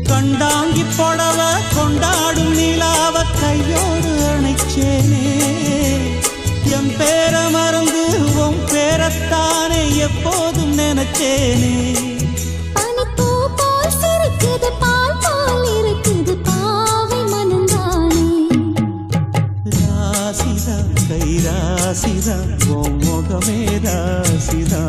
கண்டாங்கி புடவ கொண்டாடும் நிலாவ கையோடு அணைச்சேனே என் பேர மறந்து உன் பேரத்தானே எப்போதும் நினைச்சேனே பனிப்பூ போல் சிரிக்குது பால் போல் இருக்குது பாவை மனந்தானே ராசிதா கை ராசிதா உன் முகமே ராசிதா